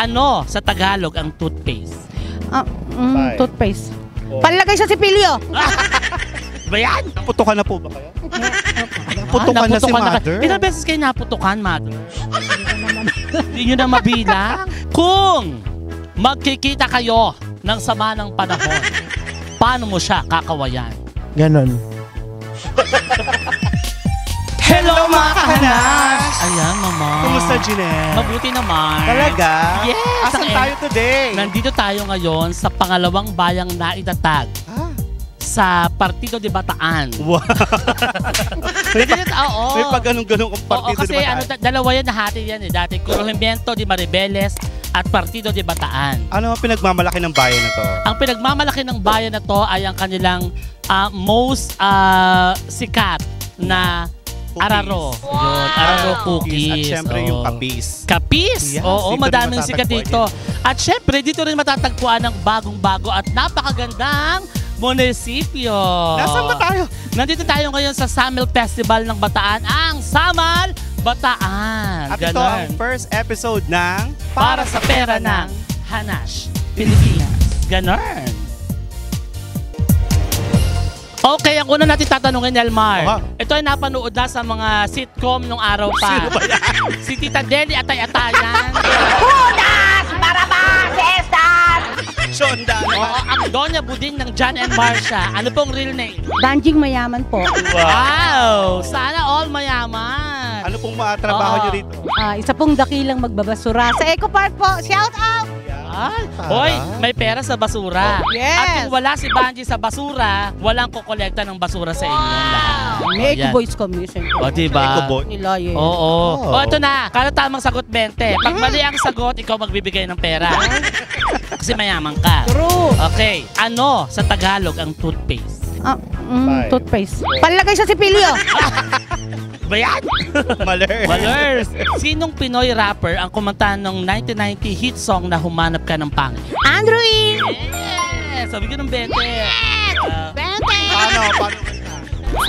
Ano sa Tagalog ang toothpaste? Toothpaste. Panlagay sa sipilyo. Ba yan? Putukan na po ba kayo? Putukan na si Mother. Ilang beses kayo naputukan, Mother? Hindi nyo na mabilang. Kung magkikita kayo ng sama ng panahon, paano mo siya kakawayan? Ganon. Hello mga kahanas! Ayan, Mama. Kumusta, Ginelle? Mabuti naman. Talaga? Yes! Asan tayo today? Nandito tayo ngayon sa pangalawang bayang naitatag sa Partido de Bataan. Wow! Oo. May pag ganun-ganun kong Partido kasi de Bataan. dalawa yan, nahati yan eh. Dati, Corregimiento de Maribeles at Partido de Bataan. Ano ang pinagmamalaki ng bayan na to? Ang pinagmamalaki ng bayan na to ay ang kanilang most sikat na Cookies. Araro. Yun, Araro cookies. At syempre yung Oo. kapis. Kapis? Yes, Oo, dito madaming rin sikat dito. At syempre, dito rin matatagpuan ng bagong-bago at napakagandang munisipyo. Nasaan ba tayo? Nandito tayo ngayon sa Samil Festival ng Bataan, ang Samal Bataan. At ito ang first episode ng Para sa Pera ng Hanash, Pilipinas. Ganon. Okay, ang una natin tatanungin, Elmar. Ito ay napanood na sa mga sitcom nung araw pa. Sino ba yan? Si Tita Deli Atay-Atayan. Judas! Barabas! Estas! Shonda. Oo, ang Doña Buding ng John and Marcia. Ano pong real name? Banjing mayaman po. Wow! Sana all mayaman. Ano pong mga trabaho nyo rito? Isa pong dakilang magbabasura sa Eco Park po. Shout out! Ay, hoy, may pera sa basura. Yes. At kung wala si Banji sa basura, walang kukolekta ng basura sa inyo lahat. May Eco Ayan. Boys Commission po. O, diba? Eco Boy. Nila, yes. Oo. O, ito na. Kada tamang sagot, 20. Pag mali ang sagot, ikaw magbibigay ng pera. Kasi mayaman ka. True. Okay. Ano sa Tagalog ang toothpaste? Toothpaste. Panlagay sa sipilyo. Ba yan? Malers. Malers. Sinong Pinoy rapper ang kumanta ng 1990 hit song na Humanap Ka ng Pangit? Andrew E. Yes! Sabi ko ng 20. Paano?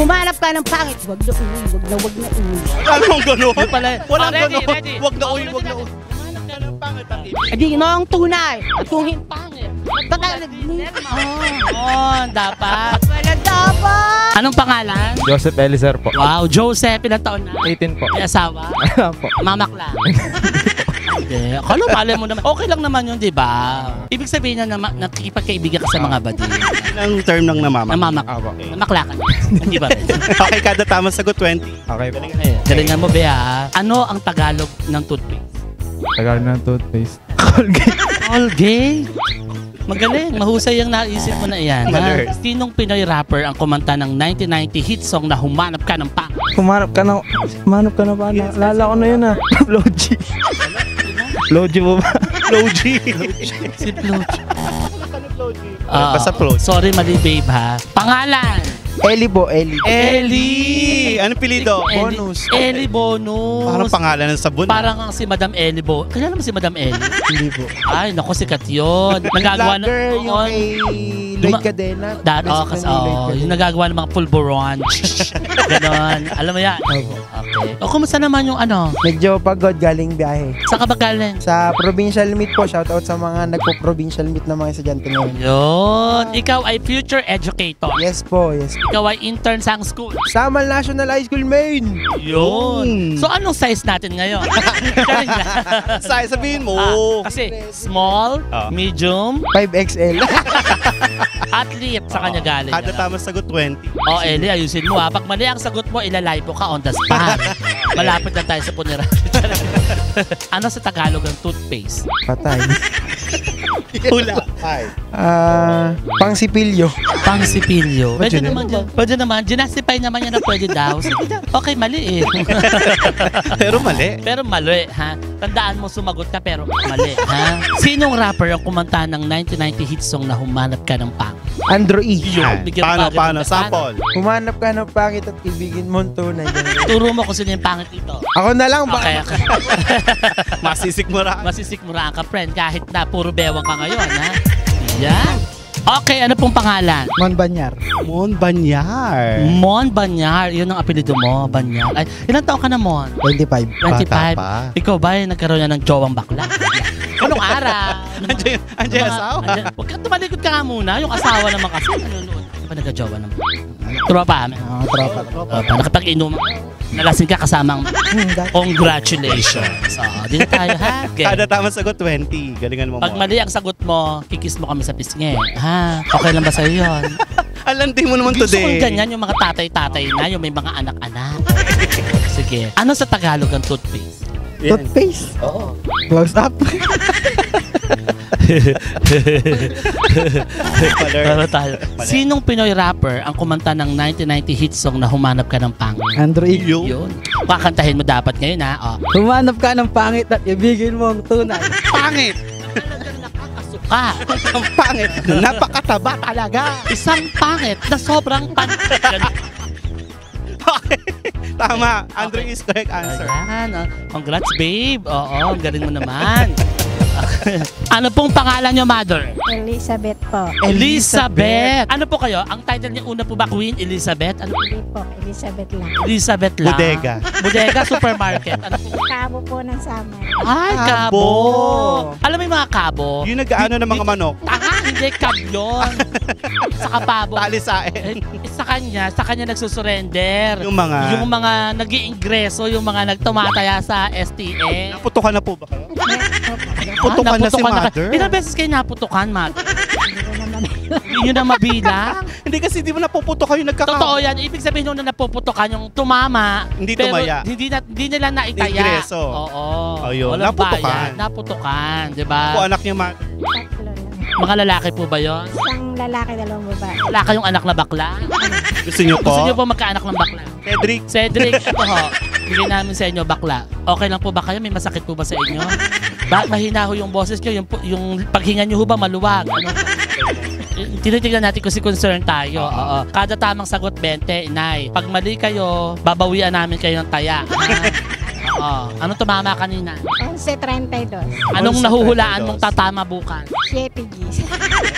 Humanap ka ng pangit. Wag na uy, wag na uy. Anong ganun? Walang ready, ganun. ready. Wag na uy, wag na uy. Humanap ka ng pangit ang ibig. Edi noong tunay. At kung hindi Pangit. baka Dapat. wala dapat. Anong pangalan? Joseph Elizer po. Wow, Joseph. Ilang taon na? 18 po. May asawa? Po. Mamak lang. Hindi. Akala, malay mo naman. Okay lang naman yun, di ba? Ibig sabihin na nakikipagkaibigan ka sa mga badi. Ang term ng namamak. Namamak. Apo. Namakla ka. Hindi ba? Okay, kada tamang sagot 20. Okay po. Galingan mo, Bea. Ano ang Tagalog ng toothpaste? Tagalog ng toothpaste. Colgate. Colgate. Magaling. Mahusay ang naisip mo na iyan. Malers. Sinong Pinoy rapper ang kumanta ng 1990 hit song na Humanap Ka ng Pangit? Humanap ka na ba? Naalala ko na yun ah. Floji. Floji mo ba? Floji. Si Floji. Basta Floji. Sorry, mali babe ha. Pangalan. Eli po, Eli. Eli! Anong pilido? Bonus. Eli Bonus. Parang pangalan ng sabon. Parang ang si Madam Eli Kaya naman si Madam Eli. Hindi po. Ay, naku, sikat yun. Nagagawa Vlogger yung kay Lloyd Cadena. Yung nagagawa ng mga pulburon. Ganon. Alam mo yan? Opo. Okay. O, kumusta naman yung ano? Medyo pagod galing biyahe. Saan ka ba galing? Sa provincial meet po, shoutout sa mga nagpo-provincial meet na mga estudyante ngayon. Yun. Ikaw ay future educator. Yes po, yes. Ikaw ay intern sa school. Samal National High School, Maine. Yun. So, anong size natin ngayon? Galing na. Sabihin mo. Kasi small, medium, 5XL. athlete sa kanya galing. Kada tamang sagot 20. O, Eli, ayusin mo ha. Pag mali ang sagot mo, ilalive ka on the spot. Malapit na tayo sa puneran. Ano sa Tagalog ang toothpaste? Patay. Hula. Pangsipilyo. Pangsipilyo. Pwede Pwede naman dyan. Pwede naman. Ginastify naman yan na pwede daw. Sige na. Okay, mali eh. Pero mali. Pero mali, ha? Tandaan mo, sumagot ka pero mali, ha? Sinong rapper ang kumanta ng 1990 hit song na Humanap Ka ng Pangit? Andrew E. Paano? Sample. Humanap ka ng pangit at ibigin mo ang tunay. Turo mo kung sino yung pangit dito. Ako na lang ba? Okay. Masisikmura. Masisikmuraan ka, friend, kahit na puro bewang ka ngayon, ha? Yan. Okay, ano pong pangalan? Mon Banyar. Mon Banyar. Mon Banyar. Yun ang apelido mo, Banyar. Ay, ilang taon ka na, Mon? 25. 25. Bata pa. Ikaw ba, nagkaroon na ng jowang bakla? Anong araw? Andiyan asawa. Huwag ka tumalikod ka nga muna. Yung asawa naman kasi nanonood. Di ba nagka-jowa naman? Tropa. Tropa. Nakapag-inom. Nalasing ka kasamang congratulations. Di na tayo ha? Okay. Kada tama sagot, 20. Galingan mo Pag mo. mali ang sagot mo, kikis mo kami sa pisngi. Ha? Okay lang ba sa'yo yun? Alanti mo naman Gusto kong today. ganyan yung mga tatay-tatay na, yung may mga anak-anak. Sige. Ano sa Tagalog ang toothpaste? Toothpaste. Oo. Close up. Ano tayo? Sinong Pinoy rapper ang kumanta ng 1990 hit song na Humanap Ka ng Pangit? Android. Yun. Kakantahin mo dapat ngayon ha. Oh. Humanap ka ng pangit at ibigin mo ang tunay. Pangit. Talagang nakakasuka. Ang pangit. Napakataba talaga. Isang pangit na sobrang Tama. Andrew is correct answer. Ayan. Congrats babe. Oo, ang galing mo naman. Ano pong pangalan niyo, mother? Elizabeth po. Elizabeth. Ano po kayo? Ang title niya una po ba Queen Elizabeth? Ano? Hindi po, Elizabeth lang. Elizabeth lang. Bodega. Bodega supermarket. Ano po? Kabo po ng summer. Ay, Kabo. kabo. Alam mo yung mga kabo? Yung nag-ano ng mga manok. Tanga, hindi kab yun. Sa kapabo. Talisain. Sa kanya nagsusurrender. Yung mga... nag-iingreso, yung mga nagtumataya sa STN. Naputukan na po ba kayo? Naputukan Naputukan na si mother. Ilang beses kayo naputukan, mother? Hindi nyo na mabilang. Hindi kasi di mo napuputok kayo nagkaka... Totoo yan. Ibig sabihin nung na napuputukan yung tumama. Hindi pero tumaya. Hindi nila naitaya. Ingreso. Oo. Ayun, Walang naputukan. bayad. Naputukan. Diba? Po anak niya mother. Tatlo lang. Mga lalaki po ba yun? Isang lalaki, dalawang babae. Wala kayong anak na bakla? Gusto niyo po? Gusto niyo po magkaanak ng bakla? Cedric. Cedric, ito ho. Bigay namin sa inyo bakla. Okay lang po ba kayo? May masakit po ba sa inyo? Mahina ho yung boses nyo? Yung paghinga nyo ho ba maluwag? Ano? Tinitignan natin kung si concern tayo. Oo. Kada tamang sagot, 20, inay. Pag mali kayo, babawian namin kayo ng taya. Oo. Anong tumama kanina? 11:32. Anong 11, nahuhulaan 32. mong tatama bukas? 7 Gs.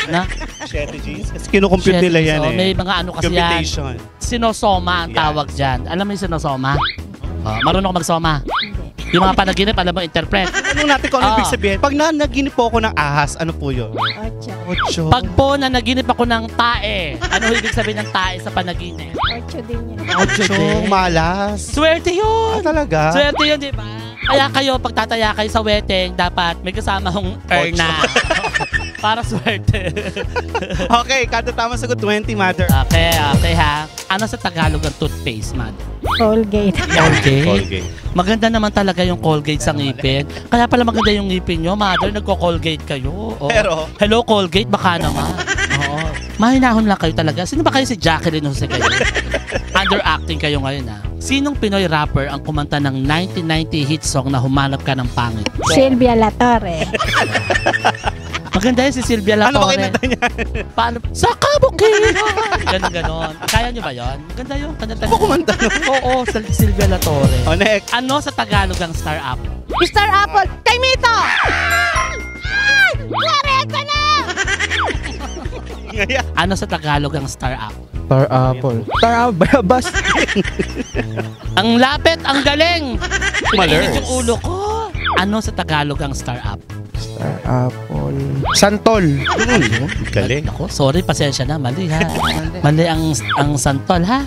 Na? Strategies. Kasi kinukompute nila yan So, eh. may mga ano kasi yan. Computation. Sinosoma ang Yes. tawag dyan. Alam mo yung sinosoma? Marunong ka magsoma? Yung mga panaginip, alam mo, interpret. Tanong natin kung ano ibig sabihin. Pag nanaginip po ako ng ahas, ano po yun? 8. 8. Pag po na naginip ako ng tae, ano ibig sabihin ng tae sa panaginip? 8 din yan. 8. Malas. Swerte yun! Talaga? Swerte yun, di ba? Kaya kayo, pag tataya kayo sa wedding, dapat may kasama kong erna. Para swerte. Okay, kada tama sagot, 20, mother. Okay ha. Ano sa Tagalog ang toothpaste, mad? Colgate. Colgate. Maganda naman talaga yung Colgate sa ngipin. Kaya pala maganda yung ngipin nyo, mother. Nagko-Colgate kayo. Oo. Pero- Hello, Colgate, baka naman. Oo. Mahinahon lang kayo talaga. Sino ba kayo si Jacqueline Jose kayo? Underacting kayo ngayon ha. Sinong Pinoy rapper ang kumanta ng 1990 hit song na Humanap Ka ng Pangit? Sylvia Latore. Maganda yun si Sylvia Ano ba Latore. kinanta niya? Paano? Sa kabukiran! Ganon. Kaya nyo ba yun? Maganda yun. Kanta Ano ba kumanta nun? Oo, Sylvia Latore. O, next. Ano sa Tagalog ang Star Apple? Mr. Apple. Kay Mito! Ay! Wareka na! Ngayon. Ano sa Tagalog ang Star Apple? Star Apple. Star Apple. Bayabas. Ang lapit, ang galing! Malers. Pininit yung ulo ko. Ano sa Tagalog ang Star Apple? Star Apple. Santol. Galing. Ako, sorry, pasensya na. Mali ha. Mali ang santol ha.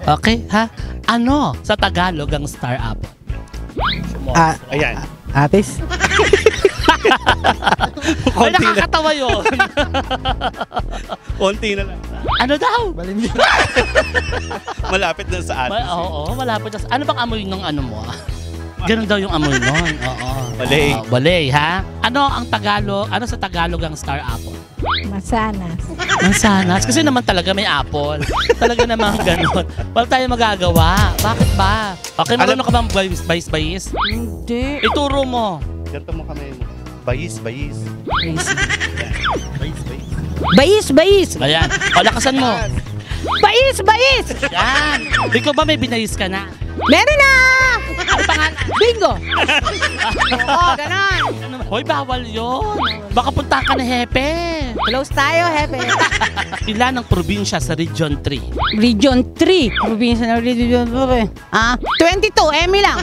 Okay ha? Ano sa Tagalog ang Star Apple? Ayan. Atis. Ay, Konti na. nakakatawa yun. Konti na lang. Ano daw? Balimbing. Malapit na sa atin. Oo, malapit na. Ano bang amoy ng ano mo? Ganun daw yung amoy nun. Oo. Balay. Balay, ha? Ano sa Tagalog ang Star Apple? Masanas. Mansanas. Kasi naman talaga may apple. Talaga naman ganun. Wala tayong magagawa. Bakit ba? Okay, marunong ka bang bayis? Hindi. Ituro mo. Ganto mo kami. Bayis. Bayis. Bayis. Ayan. O, lakasan mo. Bayis. Yan. Ikaw ba may binayis ka na? Meron na! Ano pangalan? Bingo! Oo, ganon. Hoy, bawal yun. Baka punta ka na hepe. Close tayo, hepe. Ilan ang probinsya sa Region 3? Region 3. Probinsya ng Region 3. 22. Emi lang.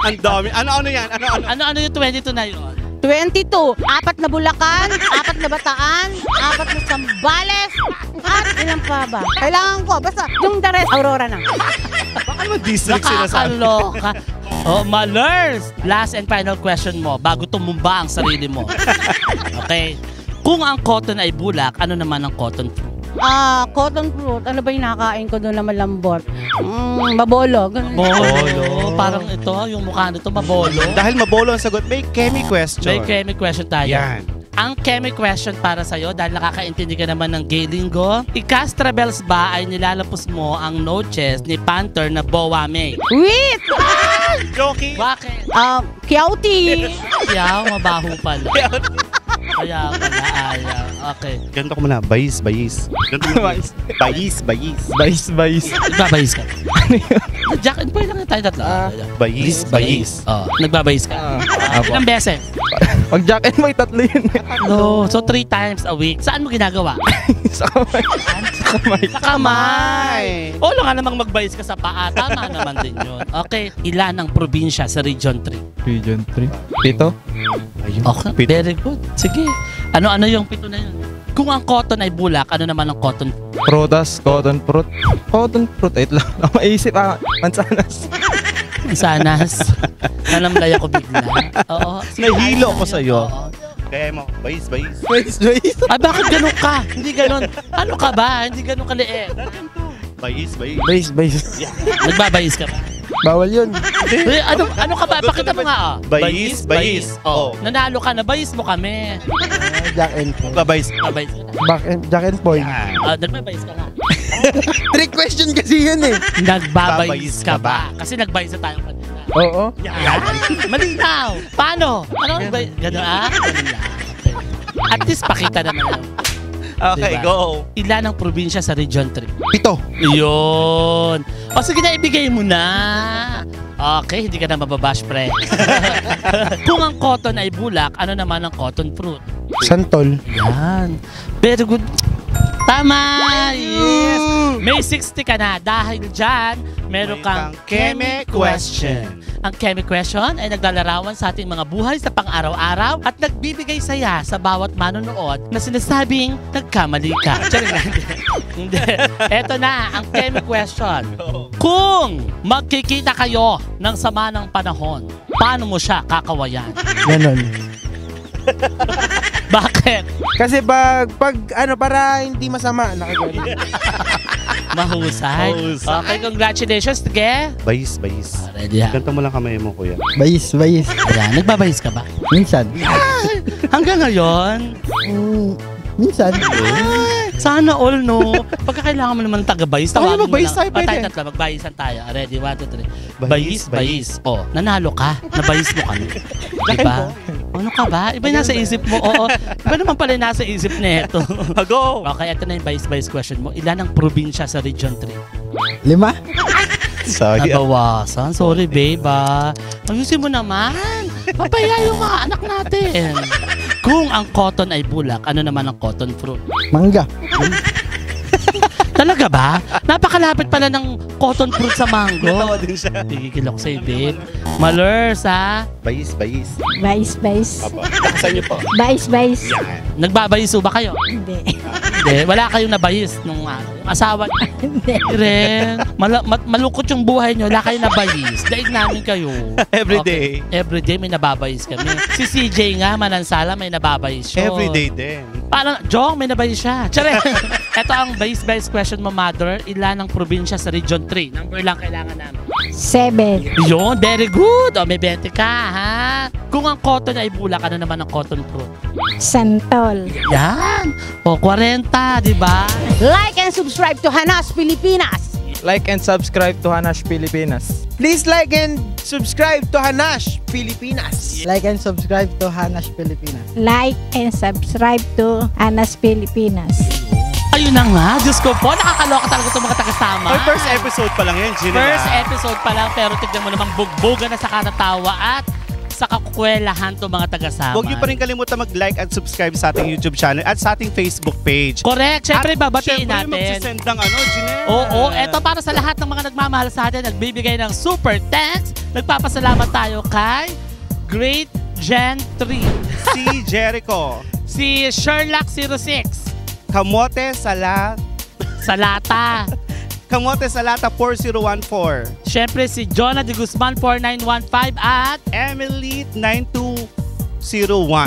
Ang dami. Ano yan? Ano? Ano yung 22 na yun? 22. 4 na Bulacan, 4 na Bataan, 4 na Zambales, at ilan pa ba? Kailangan ko, basta yung the rest, Aurora na. Baka district sila sa amin. Nakakaloka. Oh, Malers, last and final question mo bago tumumba ang sarili mo. Okay. Kung ang cotton ay bulak, ano naman ang cotton fruit? Cotton fruit. Ano ba yung nakakain ko doon na malambot? Mabolo. Ganun. Bolo. Parang ito, yung mukha nito, mabolo. Dahil mabolo ang sagot, may chemi question. May chemi question tayo. Yan. Ang chemi question para sa'yo, dahil nakakaintindi ka naman ng gay lingo, ikastrabels ba ay nilalapos mo ang noches ni Panther na Boa May? Wait! Joking. Bakit? Kiauti. Yaw, mabaho pala. Kaya pala, ayaw. Okay. Ganito ko muna, bayis. Ganito ko muna. Bayis. Nagbabayis ka. Jack and Boy lang tayo tatlo. Bayis. Oh, nagbabayis ka. Ilang beses? Pag Jack and Boy, 3 yun eh. No. So 3 times a week. Saan mo ginagawa? Sa kamay. Sa kamay. O nga namang magbayis ka sa paa. Tama naman din yun. Okay. Ilan ang probinsya sa Region 3? Region 3. 7. Okay. Very good. Sige. Ano-ano yung 7 na yun? Kung ang cotton ay bulak, ano naman ang cotton? Prutas, cotton fruit. Cotton fruit, ito lang. Maisip mansanas. Sanas. Nalamlay ako bigla. Oo. Nahilo ako sa'yo. Oo. Kaya mo, bayis. Ah, bakit ganun ka? Hindi ganun. Ano ka ba? Hindi ganun kaliit. Bayis. Bayis. Nagbabayis ka ba? Bawal yun. Ano ka ba? Pakita mo nga. Bayis. Oh. Nanalo ka na. Bayis mo kami. Jack and Boy. Bayis. Babayis ka na. Jack and Boy. Nagbabayis ka na. Trick question kasi yun eh. Nagbabayis ka ba? Kasi nagbayis na tayo kanina. Oo. Yan. Malinaw. Paano? Ano? Ganun Ganun lang. Okay. At least pakita naman yun. Okay, Diba? go. Ilan ang probinsya sa Region 3? 7. Yun. O sige na, ibigay mo na. Okay, hindi ka na mababash, pre. Kung ang cotton ay bulak, ano naman ang cotton fruit? Santol. Yan. Very good. Tama! Yes! May 60 ka na. Dahil dyan, meron May kang chemi question. Ang chemi question ay naglalarawan sa ating mga buhay sa pang-araw-araw at nagbibigay saya sa bawat manonood na sinasabing nagkamali ka. Hindi. Eto na, ang chemi question. Kung magkikita kayo ng sama ng panahon, paano mo siya kakawayan? Ganon. Bakit? Kasi pag para hindi masama, nakaganon. Mahusay. Okay, congratulations, Tige. Bayis. Ready ha? Ganito mo lang kamay mo, kuya. Bayis. Ayan, nagbabayis ka ba? Minsan. Hanggang ngayon? Minsan. Sana all, no? Pagka kailangan mo naman taga-bayis, tawagin mo magbayis lang. tayo, pwede. Tayo tatlo, magbayisan tayo. Ready, 1, 2, 3. Bayis. Bayis. Oh, nanalo ka. Nabayis mo kami. Diba? Ano ka ba? Iba yung nasa isip mo. Oo. Iba naman pala yung nasa isip nito. Go. Okay, ito na yung bayis question mo. Ilan ang probinsya sa Region 3? 5. Sayang. Nabawasan. Sorry, babe. Ayusin mo naman. Papaya yung mga anak natin. Kung ang cotton ay bulak, ano naman ang cotton fruit? Mangga. Talaga ba? Napakalapit pala ng cotton fruit sa mango. Natawa din siya. Tigigil ako sa'yo, babe. Malers, ha? Bayis. Bais. Aba, sa inyo po. Bais. Nagbabayiso ba kayo? Hindi. Hindi. Wala kayong nabayis nung yung asawa niyo. Hindi. Ren, malungkot yung buhay niyo. Wala kayong nabayis. Daig namin kayo. Everyday. Okay. Everyday may nababayis kami. Si CJ nga, Manansala, may nababayis siya. Everyday din. Parang, Jong, may nabayis siya. Tsare. Ito ang base question mo, mother. Ilan ang probinsya sa Region 3? Number lang kailangan namin. 7. Yun, very good. O, may 20 ka, ha? Kung ang cotton ay bulak, ano naman ang cotton fruit? Santol. Yan. O, 40, di ba? Like and subscribe to Hanas Pilipinas. Like and subscribe to Hanash Pilipinas. Please like and subscribe to Hanash Pilipinas. Like and subscribe to Hanash Pilipinas. Like and subscribe to Hanas Pilipinas. Ayun na nga. Diyos ko po, nakakaloka talaga itong mga tagasama. Ay, first episode pa lang yan, Gina. First episode pa lang, pero tignan mo namang bugboga na sa katatawa at sa kakukwelahan to mga tagasama. Huwag niyo pa rin kalimutan mag-like at subscribe sa ating YouTube channel at sa ating Facebook page. Correct. Siyempre, babatiin Siyempre, natin. magsisend ng Gina. Oo, eto para sa lahat ng mga nagmamahal sa atin, nagbibigay ng super thanks. Nagpapasalamat tayo kay Great Gen 3. Si Jericho. Si Sherlock 06. Kamote Salata Sa lata. 4014. Siyempre si Jonah de Guzman 4915 at Emily 9201.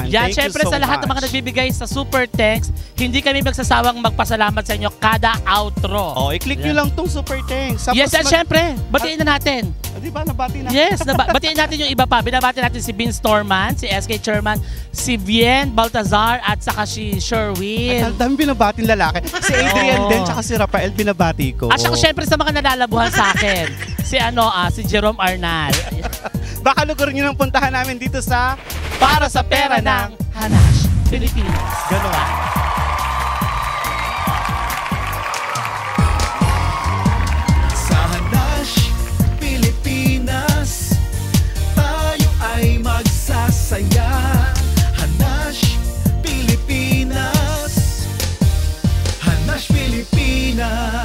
yan, Thank syempre you so sa lahat ng mga much. nagbibigay sa Super Thanks, hindi kami magsasawang magpasalamat sa inyo kada outro. Oh, i-click nyo lang tong Super Thanks. Tapos Yes, at syempre, batiin na natin. Di ba, nabati na? Yes, batiin natin yung iba pa. Binabati natin si Vince Torman, si SK Chairman, si Vien Baltazar, at saka si Sherwin. Ang dami binabating lalaki. Si Adrian Oo. din, tsaka si Rafael binabati ko. At saka syempre sa mga nalalabuhan sa akin, si Jerome Arnal. Baka lugar nyo nang puntahan namin dito sa Para sa pera ng Hanash, Pilipinas. Ganon. Sa Hanash, Pilipinas, tayo ay magsasaya. Hanash, Pilipinas, Hanash, Pilipinas.